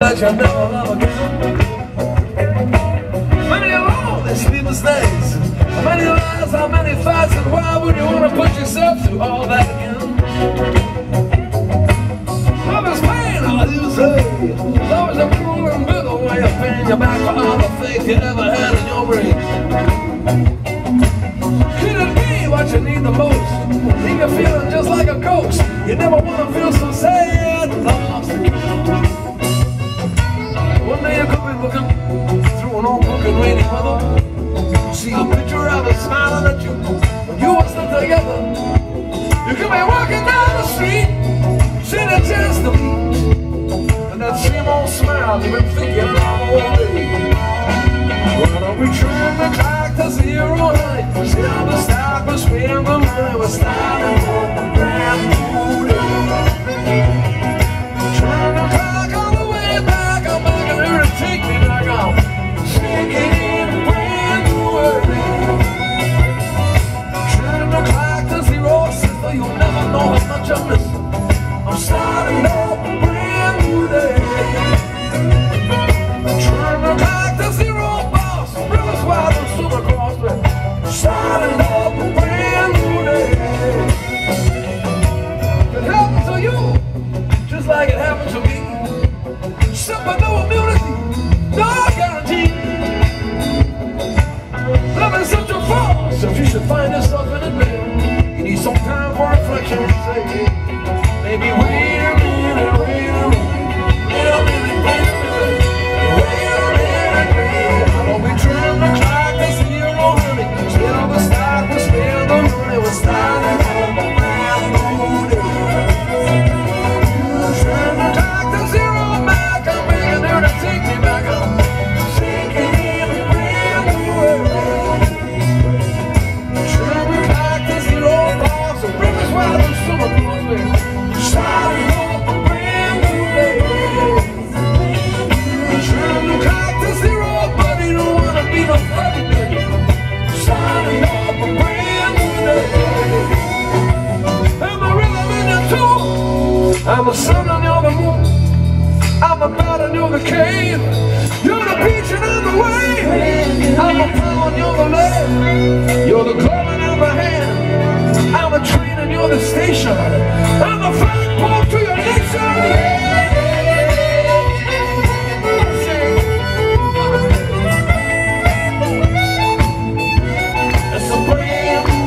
That you'll never love again. Many lonely sleepless nights, many lies, how many fights, and why would you want to put yourself through all that again? Love is pain, all you say. Love is a cruel and bitter way of paying you back for all the faith you ever had in your brain. Could it be what you need the most? Leave you feeling just like a ghost. You never want to feel so sad and lost. One day you could be looking through an old book and rainy weather. See a picture of her smiling at you when you were still together. You could be walking down the street, seeing a chance to meet, and that same old smile you've been thinking about all day. Well, don't be trying to clock to 0, honey. See how the stock was spending the money. We're starting with a brand new day. Trying to clock all the way back. I'm back here to take me back on. Shaking in a brand new world. Trying to clock to 0, sister. You'll never know how much I miss you. I'm starting up a brand new day. Trying to clock to 0, boss. Rivers wide and super cross me. Starting up a brand new day. It happened to you, just like it happened to me. Simple, no immunity, no guarantee. Love is such a force. If you should find yourself in a bed, you need some time for reflection. Say, maybe wait a minute, wait a minute, wait a minute, wait a minute, wait a minute, wait. I don't be trying to clock to 0, honey. Till the stock was spend the money. We're starting on a brand new day. Trying to clock to 0 back. I'm begging her to take me back on. Shaking in a brand new world. Trying to clock to 0 balls. The rivers wide and summer calls me. Starting up a brand new day. Trying to clock to 0, but you don't want to be no funny day. Starting up a brand new day. I'm a rhythm in the tune. I'm a sun and you're the moon. I'm a bat and you're the cave. You're the beach and I'm the wave. I'm a power and you're the land. You're the glove and I'm the hand. I'm a train and you're the station. I'm a flagpole to your nation. It's a brand new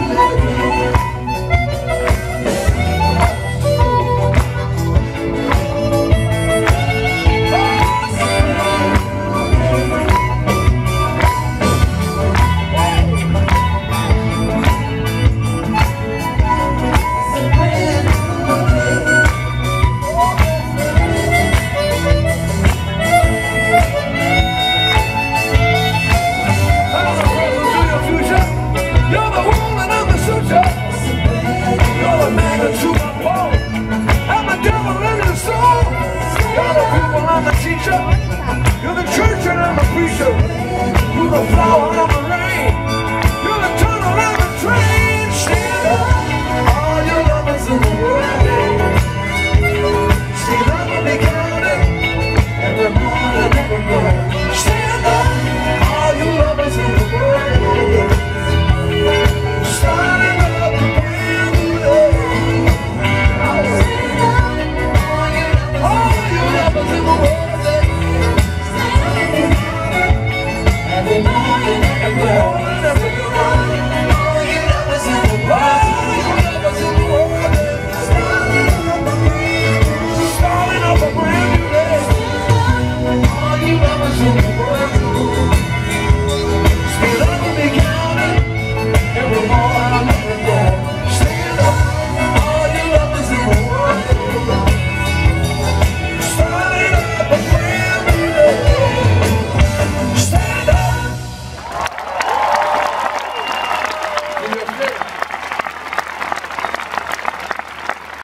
you're the church and I'm a preacher. You're the flower